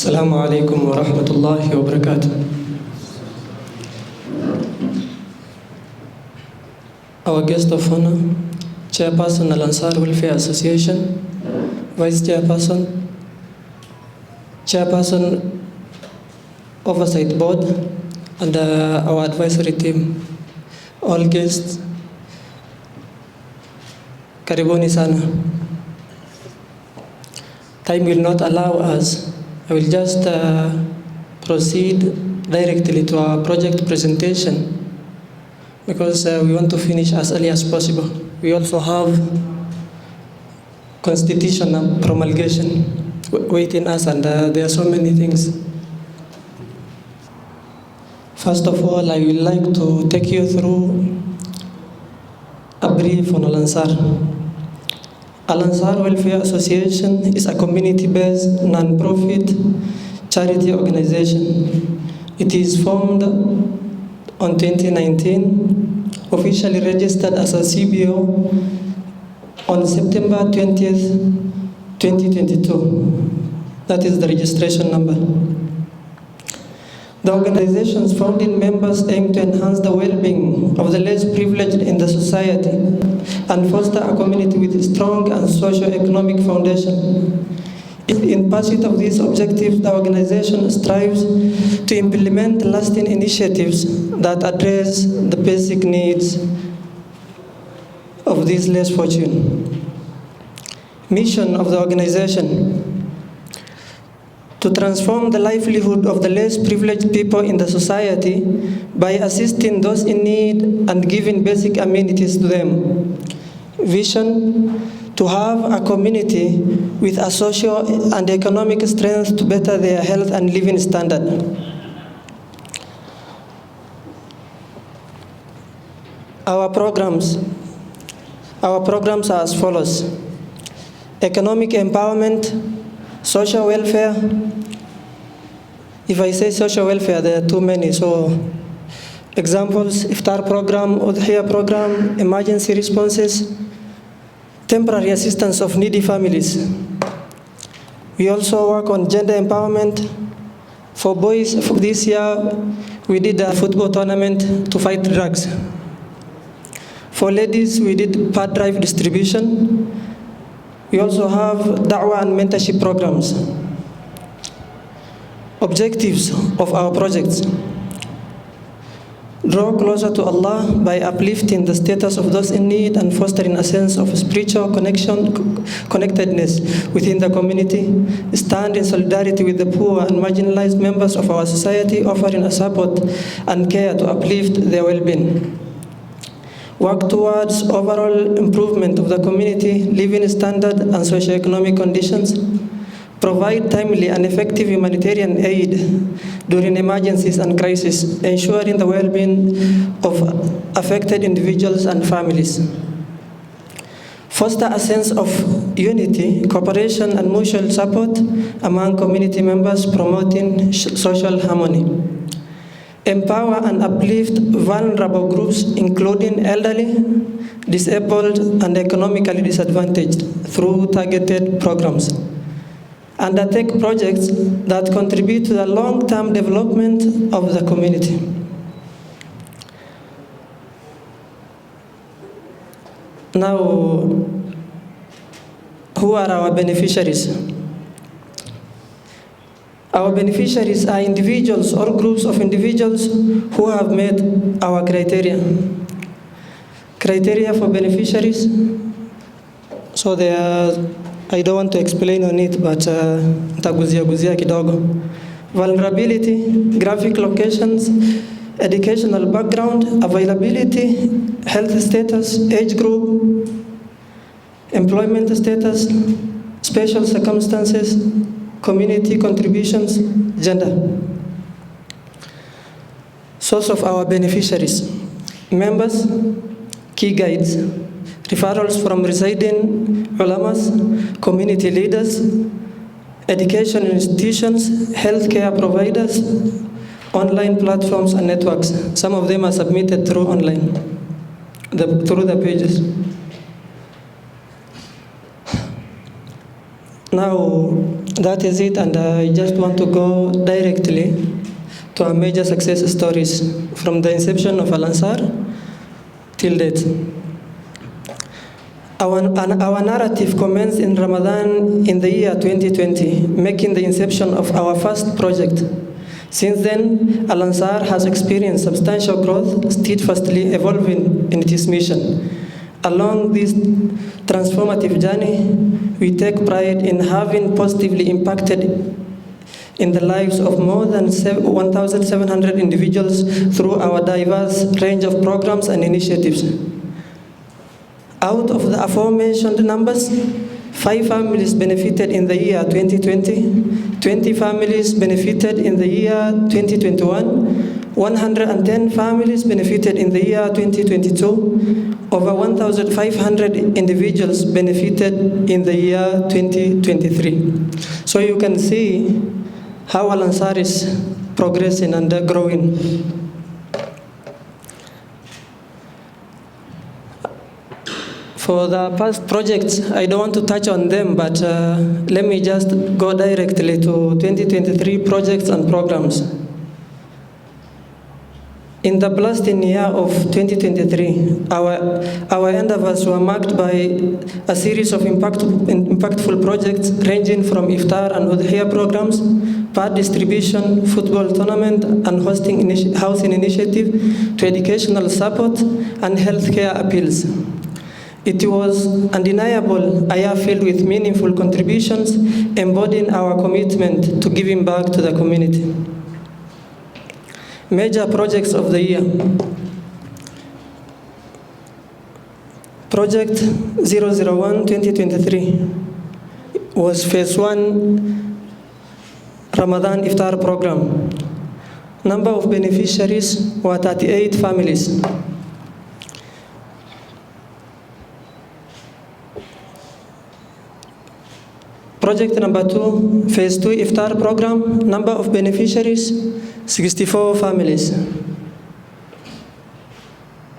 Assalamualaikum warahmatullahi wabarakatuh. Our guest of honor, Chairperson Al-Ansar Welfare Association, Vice Chairperson, Chairperson Oversight Board, and our advisory team. All guests, karibuni sana. Time will not allow us. I will just proceed directly to our project presentation because we want to finish as early as possible. We also have constitutional promulgation waiting us, and there are so many things. First of all, I would like to take you through a brief on Al-Ansar. Al-Ansar Welfare Association is a community-based non-profit charity organization. It is formed on 2019, officially registered as a CBO on September 20th, 2022. That is the registration number. The organization's founding members aim to enhance the well-being of the less privileged in the society and foster a community with a strong and socio-economic foundation. In pursuit of these objectives, the organization strives to implement lasting initiatives that address the basic needs of these less fortunate. Mission of the organization: to transform the livelihood of the less privileged people in the society by assisting those in need and giving basic amenities to them. Vision: to have a community with a social and economic strength to better their health and living standard. Our programs are as follows: economic empowerment, social welfare. If I say social welfare, there are too many. So examples: iftar program, udhiya program, emergency responses, temporary assistance of needy families. We also work on gender empowerment. For boys, for this year, we did a football tournament to fight drugs. For ladies, we did pad drive distribution. We also have da'wah and mentorship programs. Objectives of our projects: draw closer to Allah by uplifting the status of those in need and fostering a sense of spiritual connectedness within the community. Stand in solidarity with the poor and marginalized members of our society, offering a support and care to uplift their well-being. Work towards overall improvement of the community living standard and socio-economic conditions. Provide timely and effective humanitarian aid during emergencies and crises, ensuring the well-being of affected individuals and families. Foster a sense of unity, cooperation, and mutual support among community members, promoting social harmony. Empower and uplift vulnerable groups, including elderly, disabled, and economically disadvantaged through targeted programs. Undertake projects that contribute to the long-term development of the community. Now, who are our beneficiaries? Our beneficiaries are individuals or groups of individuals who have met our criteria. Criteria for beneficiaries. So they are, I don't want to explain on it, but nitaguzia kidogo. Vulnerability, graphic locations, educational background, availability, health status, age group, employment status, special circumstances, community contributions, gender. Source of our beneficiaries: members, key guides, referrals from residing ulamas, community leaders, education institutions, healthcare providers, online platforms and networks. Some of them are submitted through online, through the pages. Now, that is it, and I just want to go directly to our major success stories from the inception of Al Ansar till date. Our narrative commenced in Ramadan in the year 2020, making the inception of our first project. Since then, Al Ansar has experienced substantial growth, steadfastly evolving in its mission. Along this transformative journey, we take pride in having positively impacted in the lives of more than 1,700 individuals through our diverse range of programs and initiatives. Out of the aforementioned numbers, 5 families benefited in the year 2020, 20 families benefited in the year 2021, 110 families benefited in the year 2022, over 1,500 individuals benefited in the year 2023. So you can see how Al Ansar is progressing and growing. For the past projects, I don't want to touch on them, but let me just go directly to 2023 projects and programs. In the blasting year of 2023, our endeavors were marked by a series of impactful projects ranging from iftar and udhiyah programs, pad distribution, football tournament, and housing initiative, to educational support and healthcare appeals. It was undeniable a year filled with meaningful contributions, embodying our commitment to giving back to the community. Major projects of the year. Project 001-2023 was Phase 1 Ramadan Iftar Program. Number of beneficiaries were 38 families. Project number 2, Phase 2 Iftar Program, number of beneficiaries, 64 families.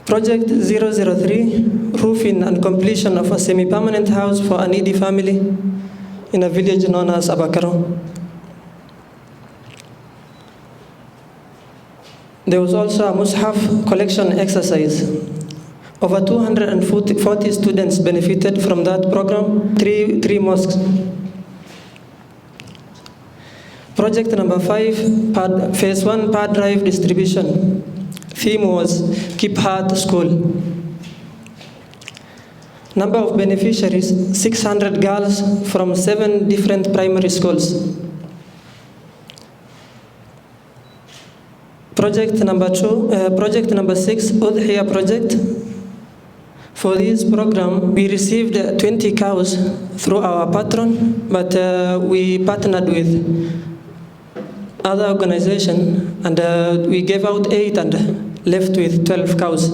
Project 003, roofing and completion of a semi-permanent house for a needy family in a village known as Abakaro. There was also a Mushaf collection exercise. Over 240 students benefited from that program, three mosques. Project number 5, Phase 1 pad drive distribution. Theme was Keep Heart School. Number of beneficiaries, 600 girls from 7 different primary schools. Project number 6, Udhiyah project. For this program, we received 20 cows through our patron, but we partnered with other organization, and we gave out 8 and left with 12 cows.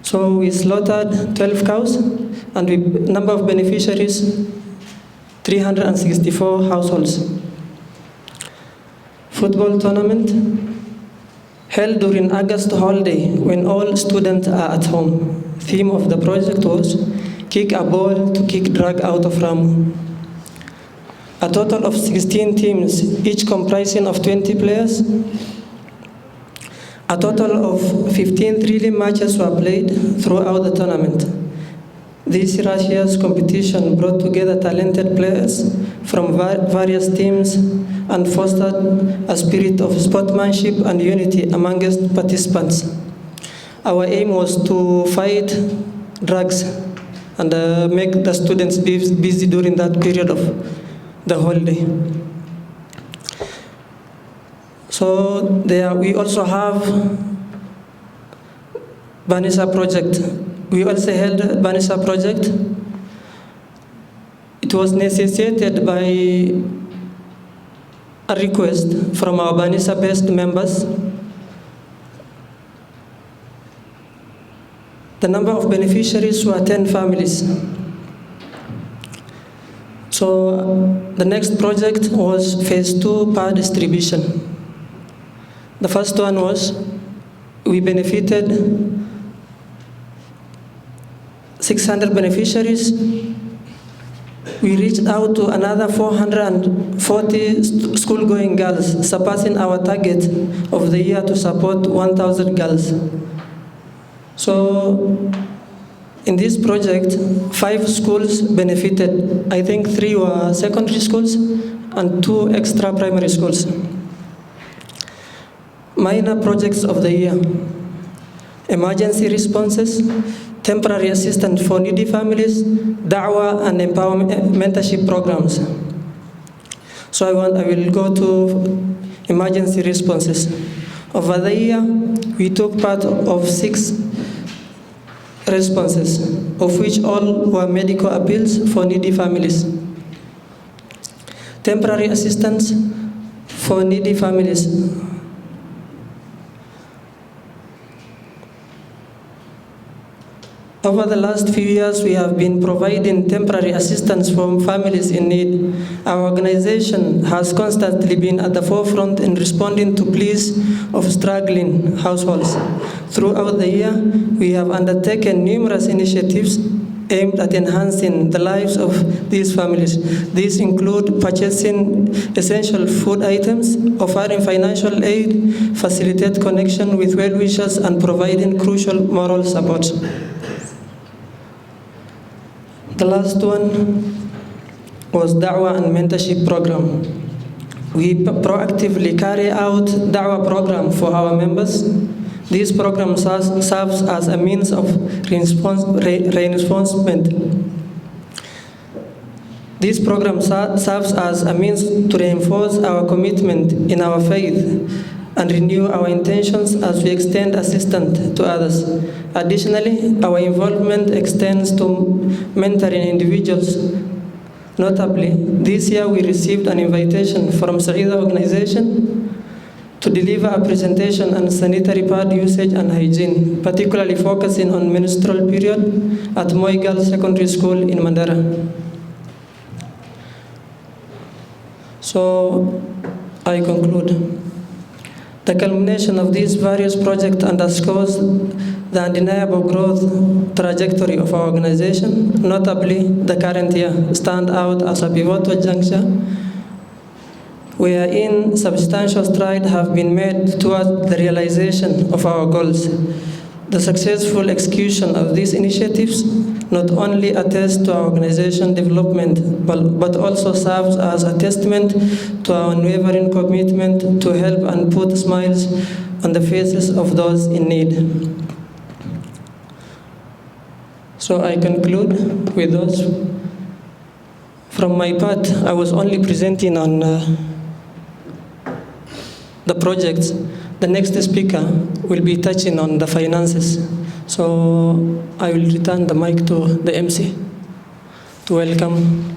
So we slaughtered 12 cows, and number of beneficiaries, 364 households. Football tournament held during August holiday when all students are at home. Theme of the project was Kick a Ball to Kick Drug Out of Ramu. A total of 16 teams, each comprising of 20 players. A total of 15 thrilling matches were played throughout the tournament. This year's competition brought together talented players from various teams and fostered a spirit of sportsmanship and unity amongst participants. Our aim was to fight drugs and make the students busy during that period of the holiday. So there we also have Banisa project. We also held Banisa project. It was necessitated by a request from our Banisa-based members. The number of beneficiaries were 10 families. So the next project was Phase 2 power distribution. The first one was we benefited 600 beneficiaries We reached out to another 440 school-going girls, surpassing our target of the year to support 1,000 girls. So, in this project, 5 schools benefited. I think 3 were secondary schools and 2 extra primary schools. Minor projects of the year: emergency responses, temporary assistance for needy families, da'wah and empowerment mentorship programs. So I will go to emergency responses. Over the year, we took part of 6 responses, of which all were medical appeals for needy families. Temporary assistance for needy families. Over the last few years, we have been providing temporary assistance for families in need. Our organization has constantly been at the forefront in responding to pleas of struggling households. Throughout the year, we have undertaken numerous initiatives aimed at enhancing the lives of these families. These include purchasing essential food items, offering financial aid, facilitate connection with well-wishers, and providing crucial moral support. The last one was Da'wah and Mentorship Program. We proactively carry out Da'wah program for our members. This program serves as a means of reinforcement. This program serves as a means to reinforce our commitment in our faith and renew our intentions as we extend assistance to others. Additionally, our involvement extends to mentoring individuals. Notably, this year we received an invitation from Saida organization to deliver a presentation on sanitary pad usage and hygiene, particularly focusing on menstrual period at Moi Girls Secondary School in Mandara. So, I conclude. The culmination of these various projects underscores the undeniable growth trajectory of our organization. Notably, the current year stands out as a pivotal juncture wherein substantial strides have been made towards the realization of our goals. The successful execution of these initiatives not only attests to our organization development, but also serves as a testament to our unwavering commitment to help and put smiles on the faces of those in need. So I conclude with those. From my part, I was only presenting on the projects. The next speaker will be touching on the finances. So I will return the mic to the MC to welcome